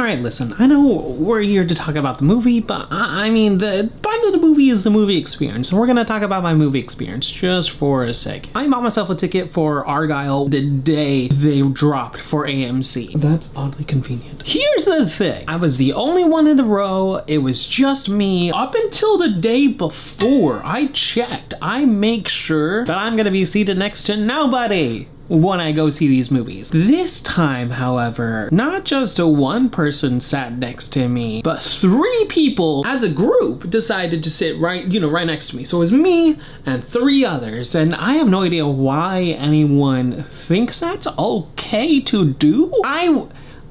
Alright, listen, I know we're here to talk about the movie, but I mean, the part of the movie is the movie experience, and we're gonna talk about my movie experience just for a second. I bought myself a ticket for Argylle the day they dropped for AMC. That's oddly convenient. Here's the thing. I was the only one in the row. It was just me. Up until the day before, I checked. I make sure that I'm gonna be seated next to nobody when I go see these movies. This time, however, not just one person sat next to me, but 3 people as a group decided to sit right next to me. So it was me and 3 others, and I have no idea why anyone thinks that's okay to do.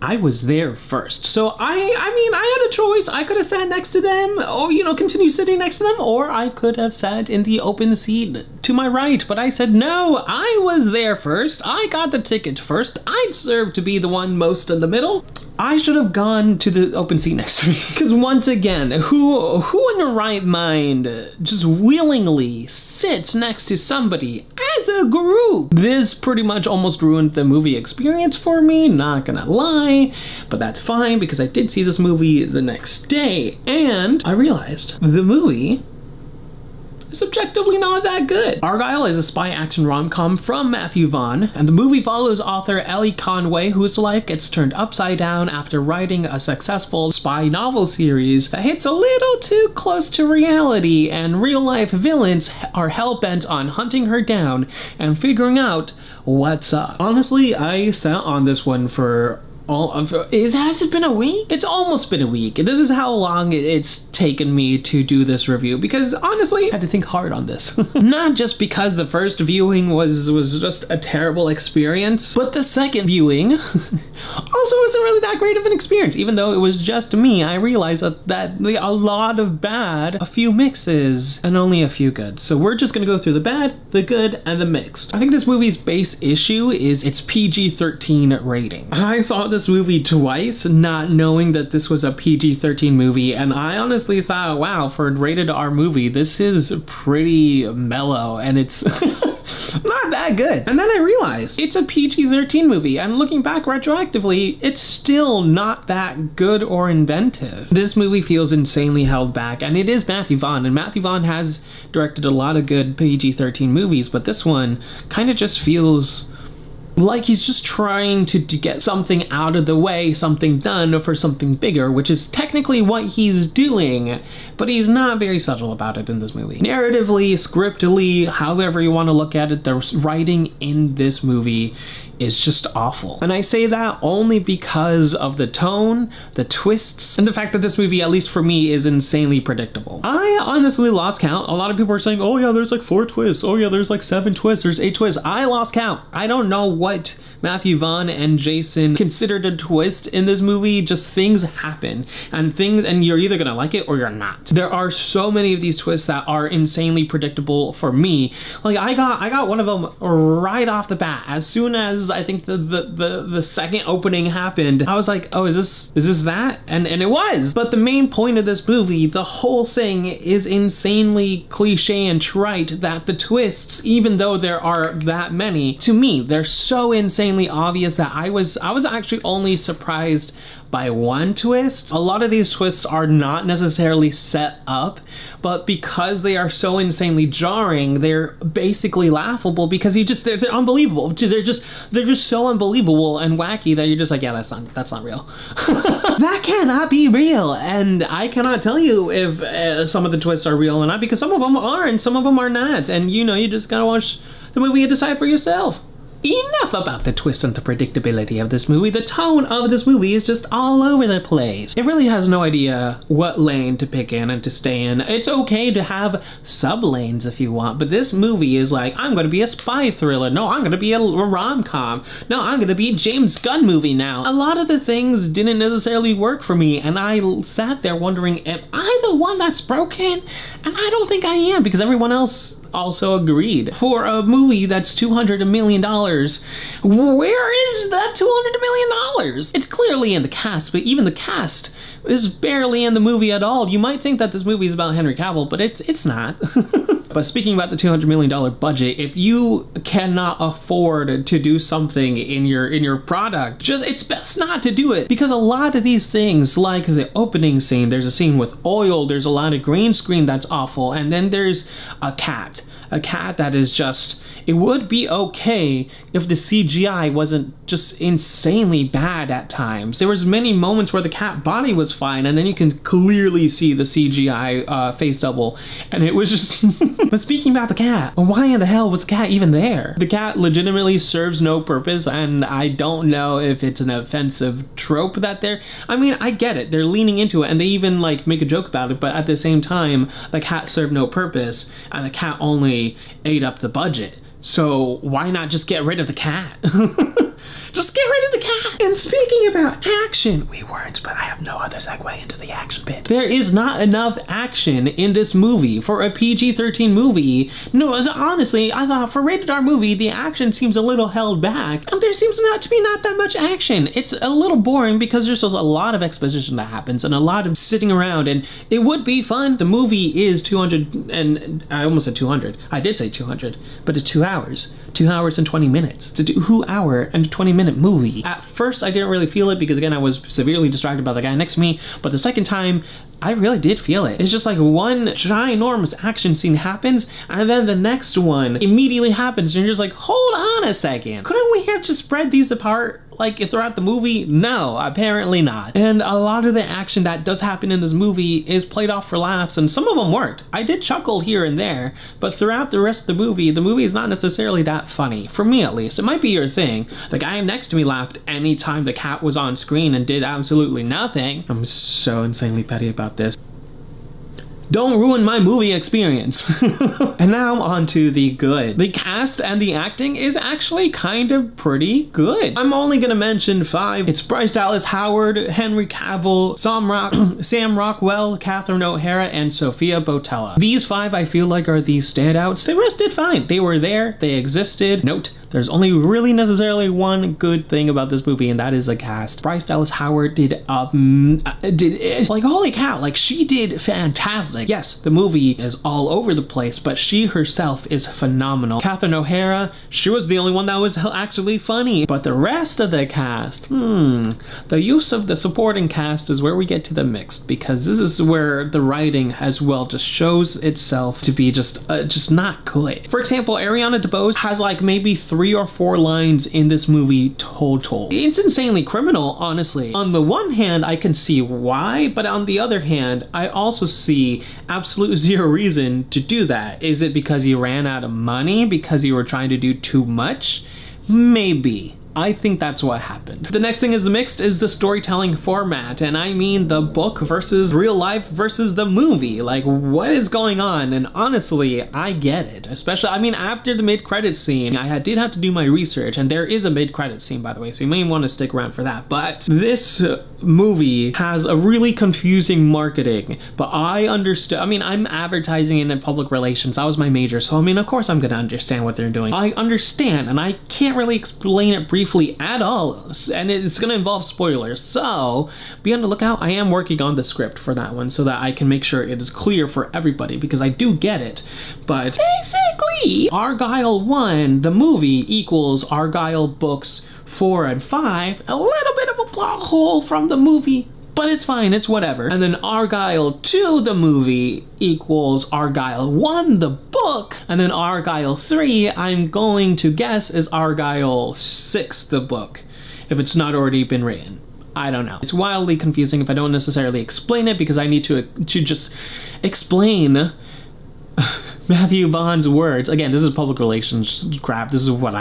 I was there first. So I mean, I had a choice. I could have sat next to them or, continue sitting next to them, or I could have sat in the open seat to my right, but I said no, I was there first. I got the ticket first. I deserve to be the one most in the middle. I should have gone to the open seat next to me. Because once again, who in their right mind just willingly sits next to somebody as a group? This pretty much almost ruined the movie experience for me, not gonna lie, but that's fine because I did see this movie the next day and I realized the movie is objectively not that good. Argylle is a spy action rom-com from Matthew Vaughn, and the movie follows author Ellie Conway, whose life gets turned upside down after writing a successful spy novel series that hits a little too close to reality, and real-life villains are hell-bent on hunting her down and figuring out what's up. Honestly, I sat on this one for has it been a week? It's almost been a week. This is how long it's taken me to do this review, because honestly, I had to think hard on this. Not just because the first viewing was just a terrible experience, but the second viewing also wasn't really that great of an experience. Even though it was just me, I realized that a lot of bad, a few mixes, and only a few good. So we're just gonna go through the bad, the good, and the mixed. I think this movie's base issue is its PG-13 rating. I saw this movie twice, not knowing that this was a PG-13 movie, and I honestly thought, wow, for a rated R movie, this is pretty mellow, and it's not that good. And then I realized it's a PG-13 movie, and looking back retroactively, it's still not that good or inventive. This movie feels insanely held back, and it is Matthew Vaughn, and Matthew Vaughn has directed a lot of good PG-13 movies, but this one kind of just feels like he's just trying to get something out of the way, something done for something bigger, which is technically what he's doing, but he's not very subtle about it in this movie. Narratively, scriptally, however you want to look at it, the writing in this movie is just awful. And I say that only because of the tone, the twists, and the fact that this movie, at least for me, is insanely predictable. I honestly lost count. A lot of people are saying, oh yeah, there's like 4 twists. Oh yeah, there's like 7 twists. There's 8 twists. I lost count. I don't know what Matthew Vaughn and Jason considered a twist in this movie. Just things happen, and you're either gonna like it or you're not. There are so many of these twists that are insanely predictable for me. Like I got one of them right off the bat. As soon as I think the second opening happened, I was like, oh, is this that? And it was. But the main point of this movie, the whole thing is insanely cliche and trite, that the twists, even though there are that many, to me, they're so insanely obvious that I was actually only surprised by one twist. A lot of these twists are not necessarily set up, but because they are so insanely jarring, they're basically laughable because they're unbelievable. They're just so unbelievable and wacky that you're just like, yeah, that's not real. That cannot be real. And I cannot tell you if some of the twists are real or not, because some of them are and some of them are not. And you just gotta watch the movie and decide for yourself. Enough about the twist and the predictability of this movie. The tone of this movie is just all over the place. It really has no idea what lane to pick in and to stay in. It's okay to have sub-lanes if you want, but this movie is like, I'm gonna be a spy thriller. No, I'm gonna be a rom-com. No, I'm gonna be a James Gunn movie now. A lot of the things didn't necessarily work for me, and I sat there wondering, am I the one that's broken? And I don't think I am, because everyone else also agreed. For a movie that's $200 million, where is that $200 million? It's clearly in the cast, but even the cast is barely in the movie at all. You might think that this movie is about Henry Cavill, but it's not. But speaking about the $200 million budget, if you cannot afford to do something in your product, it's best not to do it, because a lot of these things, like the opening scene, there's a scene with oil, there's a lot of green screen that's awful, and then there's a cat that is just, it would be okay if the CGI wasn't just insanely bad at times. There was many moments where the cat body was fine, and then you can clearly see the CGI face double, and it was just but speaking about the cat, why in the hell was the cat even there? The cat legitimately serves no purpose, and I don't know if it's an offensive trope that I mean, I get it, they're leaning into it, and they even like make a joke about it, but at the same time, the cat served no purpose, and the cat only ate up the budget. So why not just get rid of the cat? Just get rid of the cat. And speaking about action, we weren't, but I have no other segue into the action bit. There is not enough action in this movie for a PG-13 movie. No, honestly, I thought for a rated R movie, the action seems a little held back. And there seems not to be that much action. It's a little boring because there's a lot of exposition that happens and a lot of sitting around, and it would be fun. The movie is 200, and I almost said 200. I did say 200, but it's 2 hours. 2 hours and 20 minutes. It's a 2 hour and 20-minute movie. At first, I didn't really feel it because, again, I was severely distracted by the guy next to me, but the second time, I really did feel it. It's just like one ginormous action scene happens, and then the next one immediately happens, and you're just like, hold on a second. Couldn't we have just spread these apart like throughout the movie? No, apparently not. And a lot of the action that does happen in this movie is played off for laughs, and some of them worked. I did chuckle here and there, but throughout the rest of the movie is not necessarily that funny, for me at least. It might be your thing. The guy next to me laughed anytime the cat was on screen and did absolutely nothing. I'm so insanely petty about this. Don't ruin my movie experience. And now on to the good. The cast and the acting is actually kind of pretty good. I'm only gonna mention 5. It's Bryce Dallas Howard, Henry Cavill, Sam Rockwell, Catherine O'Hara, and Sophia Boutella. These 5 I feel like are the standouts. The rest did fine. They were there, they existed. Note, there's only really necessarily one good thing about this movie, and that is the cast. Bryce Dallas Howard did like, holy cow, like she did fantastic. Yes, the movie is all over the place, but she herself is phenomenal. Catherine O'Hara, she was the only one that was actually funny. But the rest of the cast, the use of the supporting cast is where we get to the mixed, because this is where the writing as well just shows itself to be just not good. For example, Ariana DeBose has like maybe 3 or 4 lines in this movie total. It's insanely criminal, honestly. On the one hand, I can see why, but on the other hand, I also see absolute zero reason to do that. Is it because you ran out of money? Because you were trying to do too much? Maybe. I think that's what happened. The next thing is the mixed is the storytelling format, and I mean the book versus real life versus the movie. Like, what is going on? And honestly, I get it. Especially, I mean, after the mid-credit scene, I did have to do my research, and there is a mid-credit scene, by the way, so you may want to stick around for that. But this movie has a really confusing marketing, but I understood. I mean, I'm advertising in public relations. That was my major, so I mean, of course I'm gonna understand what they're doing. I understand, and I can't really explain it briefly at all, and it's going to involve spoilers, so be on the lookout. I am working on the script for that one so that I can make sure it is clear for everybody, because I do get it. But basically, Argylle 1, the movie, equals Argylle books 4 and 5, a little bit of a plot hole from the movie, but it's fine, it's whatever. And then Argylle 2, the movie, equals Argylle 1, the book, and then Argylle 3, I'm going to guess, is Argylle 6, the book, if it's not already been written. I don't know. It's wildly confusing if I don't necessarily explain it, because I need to just explain Matthew Vaughn's words. Again, this is public relations crap. This is what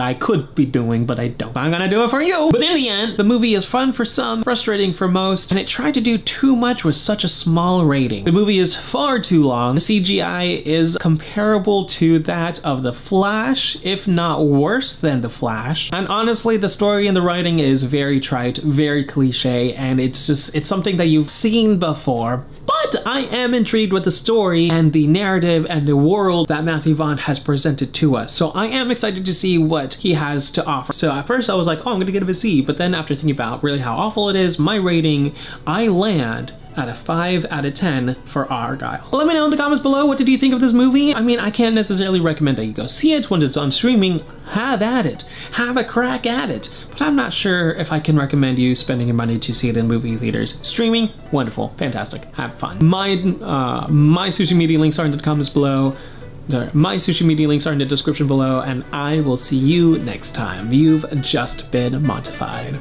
I could be doing, but I don't. I'm gonna do it for you. But in the end, the movie is fun for some, frustrating for most, and it tried to do too much with such a small rating. The movie is far too long. The CGI is comparable to that of The Flash, if not worse than The Flash. And honestly, the story and the writing is very trite, very cliche, and it's something that you've seen before. But I am intrigued with the story and the narrative and the world that Matthew Vaughn has presented to us. So I am excited to see what he has to offer. So at first I was like, oh, I'm gonna give it a C, but then after thinking about really how awful it is, my rating, I land out of 5 out of 10 for Argylle. Let me know in the comments below, what did you think of this movie? I mean, I can't necessarily recommend that you go see it when it's on streaming. Have at it. Have a crack at it. But I'm not sure if I can recommend you spending your money to see it in movie theaters. Streaming, wonderful, fantastic, have fun. My social media links are in the comments below. My social media links are in the description below, and I will see you next time. You've just been Montified.